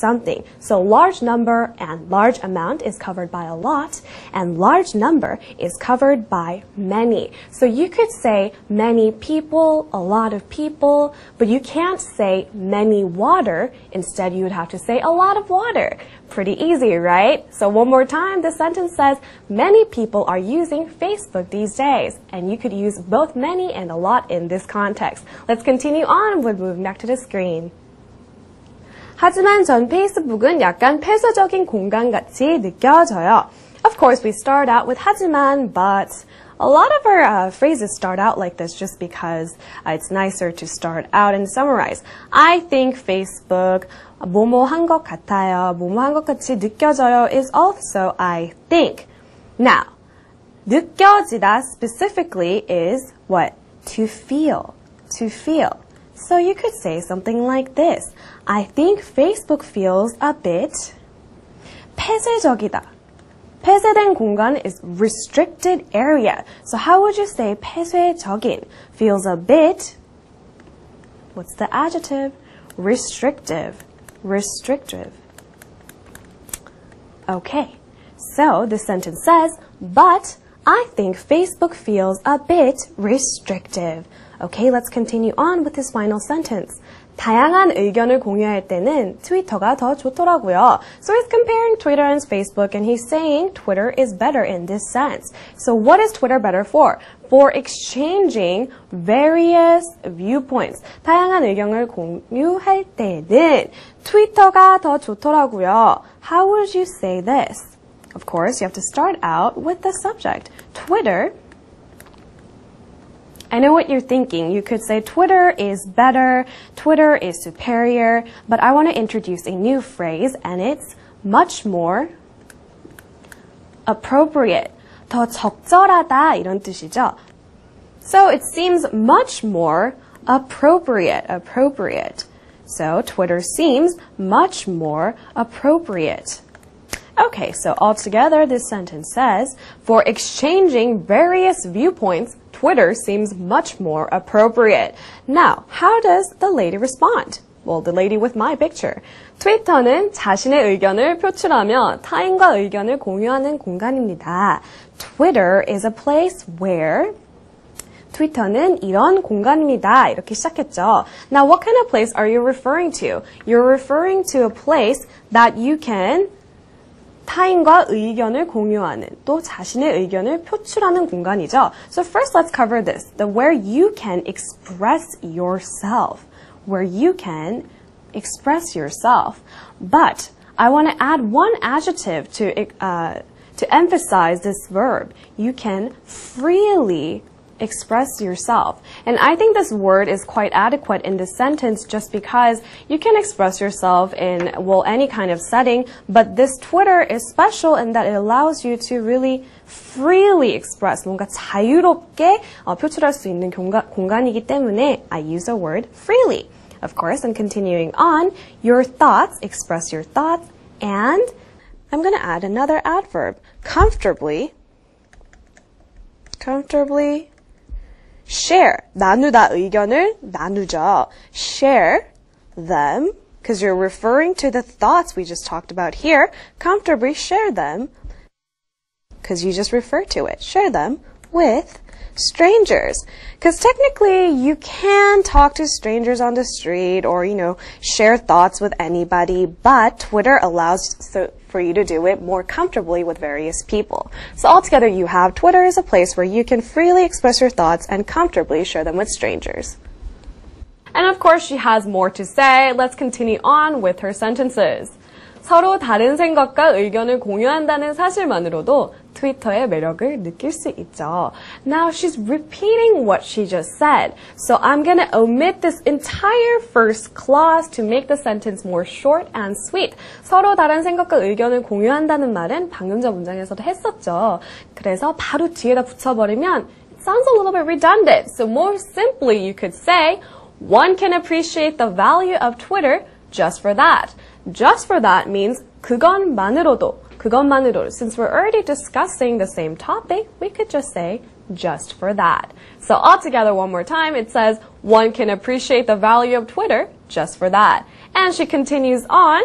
something. So large number and large amount is covered by a lot, and large number is covered by many. So you could say many people, a lot of people, but you can't say many water. Instead, you would have to say a lot of water. Pretty easy, right? So one more time, the sentence says, many people are using Facebook these days. And you could use both many and a lot in this context. Let's continue on with moving back to the screen. 하지만 전 페이스북은 약간 폐쇄적인 공간같이 느껴져요. Of course, we start out with 하지만, but a lot of our phrases start out like this just because it's nicer to start out and summarize. I think Facebook, 뭐뭐 한 것 같아요, 뭐뭐 한 것 같이 느껴져요 is also I think. Now, 느껴지다 specifically is what? To feel. To feel. So you could say something like this. I think Facebook feels a bit 폐쇄적이다. 폐쇄된 공간 is restricted area. So how would you say 폐쇄적인? Feels a bit, what's the adjective? Restrictive. Restrictive. Okay, so the sentence says, but I think Facebook feels a bit restrictive. Okay, let's continue on with this final sentence. 다양한 의견을 공유할 때는 트위터가 더 좋더라고요. So he's comparing Twitter and Facebook and he's saying Twitter is better in this sense. So what is Twitter better for? For exchanging various viewpoints. 다양한 의견을 공유할 때는 트위터가 더 좋더라고요. How would you say this? Of course, you have to start out with the subject. Twitter. I know what you're thinking. You could say Twitter is better, Twitter is superior, but I want to introduce a new phrase and it's much more appropriate. 더 적절하다 이런 뜻이죠. So it seems much more appropriate. So Twitter seems much more appropriate. Okay, so altogether this sentence says, for exchanging various viewpoints, Twitter seems much more appropriate. Now, how does the lady respond? Well, the lady with my picture. 트위터는 자신의 의견을 표출하며 타인과 의견을 공유하는 공간입니다. Twitter is a place where 트위터는 이런 공간입니다. 이렇게 시작했죠. Now, what kind of place are you referring to? You're referring to a place that you can 타인과 의견을 공유하는, 또 자신의 의견을 표출하는 공간이죠. So first let's cover this. The where you can express yourself. Where you can express yourself. But I want to add one adjective to emphasize this verb. You can freely express yourself. And I think this word is quite adequate in this sentence just because you can express yourself in, well, any kind of setting, but this Twitter is special in that it allows you to really freely express, 뭔가 자유롭게 표출할 수 있는 공간이기 때문에 I use the word freely. Of course, and continuing on, your thoughts, express your thoughts, and I'm going to add another adverb, comfortably share, 나누다 의견을 나누죠. Share them, because you're referring to the thoughts we just talked about here. Comfortably share them, because you just referred to it. Share them with strangers. Because technically, you can talk to strangers on the street or, share thoughts with anybody, but Twitter allows for you to do it more comfortably with various people. So altogether, you have Twitter is a place where you can freely express your thoughts and comfortably share them with strangers. And of course, she has more to say. Let's continue on with her sentences. 서로 다른 생각과 의견을 공유한다는 사실만으로도 트위터의 매력을 느낄 수 있죠. Now she's repeating what she just said. So I'm going to omit this entire first clause to make the sentence more short and sweet. 서로 다른 생각과 의견을 공유한다는 말은 방금 전 문장에서도 했었죠. 그래서 바로 뒤에다 붙여버리면 it sounds a little bit redundant. So more simply you could say one can appreciate the value of Twitter just for that. Just for that means 그것만으로도. Since we're already discussing the same topic, we could just say just for that. So altogether one more time, it says one can appreciate the value of Twitter just for that. And she continues on.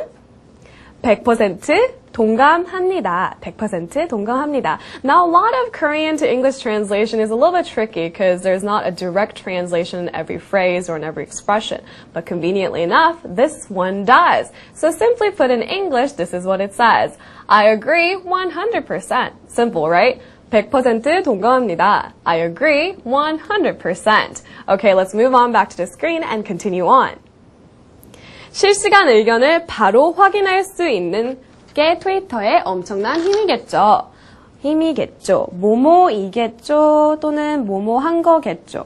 100% 동감합니다. 100% 동감합니다. Now, a lot of Korean to English translation is a little bit tricky because there's not a direct translation in every phrase or in every expression. But conveniently enough, this one does. So simply put in English, this is what it says. I agree 100%. Simple, right? 100% 동감합니다. I agree 100%. Okay, let's move on back to the screen and continue on. 실시간 의견을 바로 확인할 수 있는 게 트위터의 엄청난 힘이겠죠. 힘이겠죠. 뭐뭐이겠죠. 또는 뭐뭐한 거겠죠.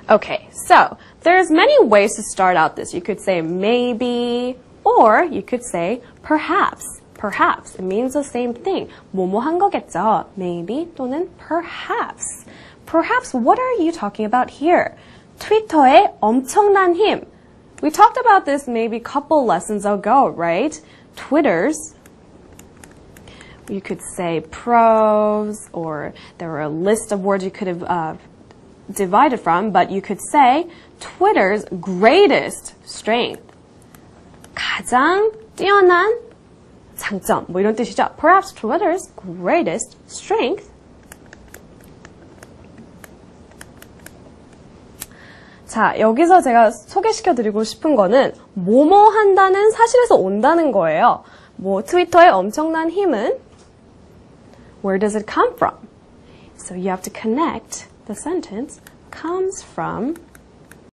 Okay, so there's many ways to start out this. You could say maybe, or you could say perhaps. Perhaps. It means the same thing. 뭐뭐한 거겠죠. Maybe 또는 perhaps. Perhaps, what are you talking about here? 트위터의 엄청난 힘. We talked about this maybe a couple lessons ago, right? Twitter's, you could say pros, or there were a list of words you could have divided from, but you could say Twitter's greatest strength. 가장 뛰어난 장점, 뭐 이런 뜻이죠. Perhaps Twitter's greatest strength. 자, 여기서 제가 소개시켜드리고 싶은 거는 뭐뭐 한다는 사실에서 온다는 거예요. 뭐 트위터의 엄청난 힘은 Where does it come from? So you have to connect the sentence comes from